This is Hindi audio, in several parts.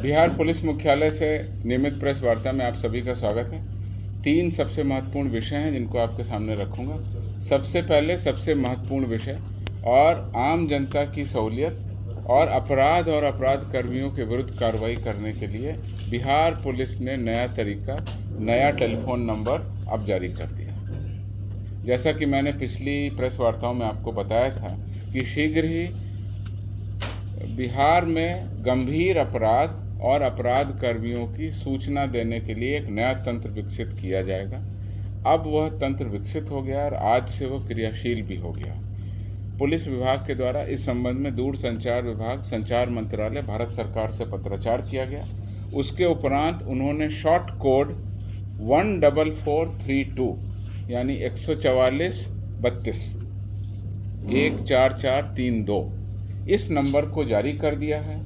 बिहार पुलिस मुख्यालय से नियमित प्रेस वार्ता में आप सभी का स्वागत है। 3 सबसे महत्वपूर्ण विषय हैं जिनको आपके सामने रखूंगा। सबसे पहले सबसे महत्वपूर्ण विषय और आम जनता की सहूलियत और अपराध और अपराध कर्मियों के विरुद्ध कार्रवाई करने के लिए बिहार पुलिस ने नया तरीका, नया टेलीफोन नंबर अब जारी कर दिया। जैसा कि मैंने पिछली प्रेस वार्ताओं में आपको बताया था कि शीघ्र ही बिहार में गंभीर अपराध और अपराध कर्मियों की सूचना देने के लिए एक नया तंत्र विकसित किया जाएगा। अब वह तंत्र विकसित हो गया और आज से वह क्रियाशील भी हो गया। पुलिस विभाग के द्वारा इस संबंध में दूरसंचार विभाग, संचार मंत्रालय, भारत सरकार से पत्राचार किया गया। उसके उपरांत उन्होंने शॉर्ट कोड 14432 यानी 144 32 14432 इस नंबर को जारी कर दिया है।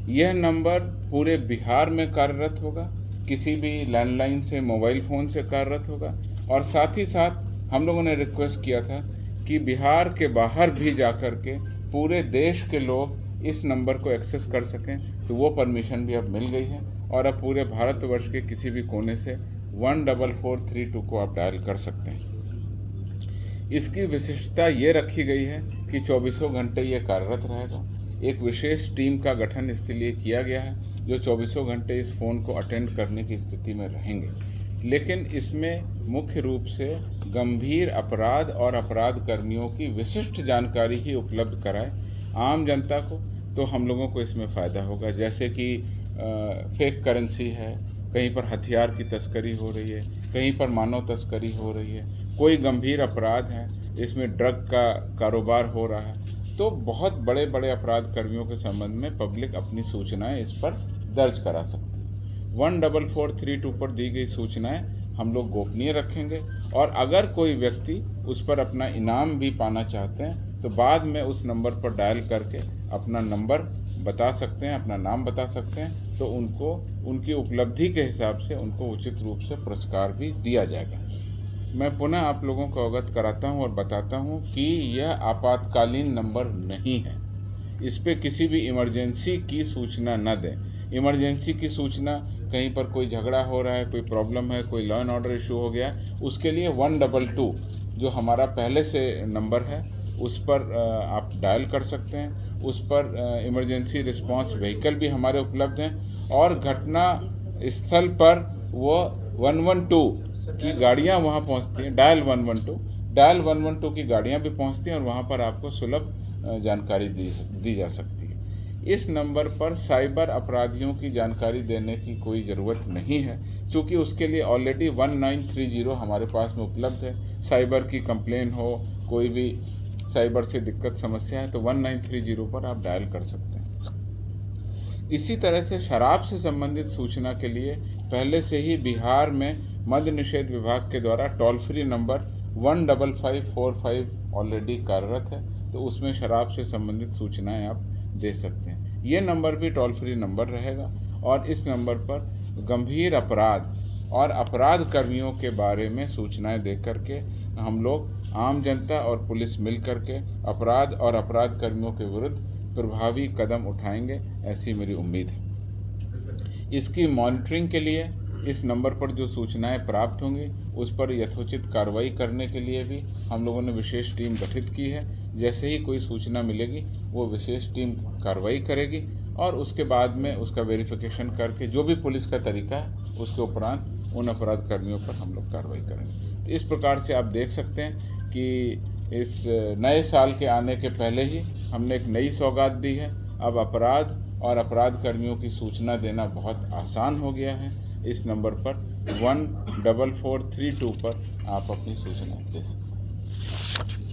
यह नंबर पूरे बिहार में कार्यरत होगा, किसी भी लैंडलाइन से, मोबाइल फ़ोन से कार्यरत होगा। और साथ ही साथ हम लोगों ने रिक्वेस्ट किया था कि बिहार के बाहर भी जाकर के पूरे देश के लोग इस नंबर को एक्सेस कर सकें, तो वो परमिशन भी अब मिल गई है और अब पूरे भारतवर्ष के किसी भी कोने से 14432 को आप डायल कर सकते हैं। इसकी विशिष्टता ये रखी गई है कि 24 घंटे ये कार्यरत रहेगा। एक विशेष टीम का गठन इसके लिए किया गया है जो 24 घंटे इस फ़ोन को अटेंड करने की स्थिति में रहेंगे। लेकिन इसमें मुख्य रूप से गंभीर अपराध और अपराध कर्मियों की विशिष्ट जानकारी ही उपलब्ध कराए आम जनता को, तो हम लोगों को इसमें फ़ायदा होगा। जैसे कि फेक करेंसी है, कहीं पर हथियार की तस्करी हो रही है, कहीं पर मानव तस्करी हो रही है, कोई गंभीर अपराध है, इसमें ड्रग का कारोबार हो रहा है, तो बहुत बड़े बड़े अपराध कर्मियों के संबंध में पब्लिक अपनी सूचनाएं इस पर दर्ज करा सकती है। 14432 पर दी गई सूचनाएं हम लोग गोपनीय रखेंगे और अगर कोई व्यक्ति उस पर अपना इनाम भी पाना चाहते हैं तो बाद में उस नंबर पर डायल करके अपना नंबर बता सकते हैं, अपना नाम बता सकते हैं, तो उनको उनकी उपलब्धि के हिसाब से उनको उचित रूप से पुरस्कार भी दिया जाएगा। मैं पुनः आप लोगों को अवगत कराता हूं और बताता हूं कि यह आपातकालीन नंबर नहीं है। इस पे किसी भी इमरजेंसी की सूचना न दें। इमरजेंसी की सूचना, कहीं पर कोई झगड़ा हो रहा है, कोई प्रॉब्लम है, कोई लॉ एंड ऑर्डर इशू हो गया, उसके लिए 122 जो हमारा पहले से नंबर है उस पर आप डायल कर सकते हैं। उस पर इमरजेंसी रिस्पांस व्हीकल भी हमारे उपलब्ध हैं और घटना स्थल पर वो 112 की गाड़ियां वहां पहुंचती हैं। डायल 112 की गाड़ियां भी पहुंचती हैं और वहां पर आपको सुलभ जानकारी दी जा सकती है। इस नंबर पर साइबर अपराधियों की जानकारी देने की कोई ज़रूरत नहीं है, क्योंकि उसके लिए ऑलरेडी 1930 हमारे पास में उपलब्ध है। साइबर की कंप्लेन हो, कोई भी साइबर से दिक्कत समस्या है, तो 1930 पर आप डायल कर सकते हैं। इसी तरह से शराब से संबंधित सूचना के लिए पहले से ही बिहार में मद्य निषेध विभाग के द्वारा टोल फ्री नंबर 15545 ऑलरेडी कार्यरत है, तो उसमें शराब से संबंधित सूचनाएं आप दे सकते हैं। ये नंबर भी टोल फ्री नंबर रहेगा और इस नंबर पर गंभीर अपराध और अपराध कर्मियों के बारे में सूचनाएं दे करके हम लोग, आम जनता और पुलिस मिल करके अपराध और अपराध कर्मियों के विरुद्ध प्रभावी कदम उठाएंगे, ऐसी मेरी उम्मीद है। इसकी मॉनिटरिंग के लिए इस नंबर पर जो सूचनाएं प्राप्त होंगी उस पर यथोचित कार्रवाई करने के लिए भी हम लोगों ने विशेष टीम गठित की है। जैसे ही कोई सूचना मिलेगी वो विशेष टीम कार्रवाई करेगी और उसके बाद में उसका वेरिफिकेशन करके जो भी पुलिस का तरीका है उसके उपरांत उन अपराध कर्मियों पर हम लोग कार्रवाई करेंगे। तो इस प्रकार से आप देख सकते हैं कि इस नए साल के आने के पहले ही हमने एक नई सौगात दी है। अब अपराध और अपराध कर्मियों की सूचना देना बहुत आसान हो गया है। इस नंबर पर 14432 पर आप अपनी सूचना दे सकते हैं।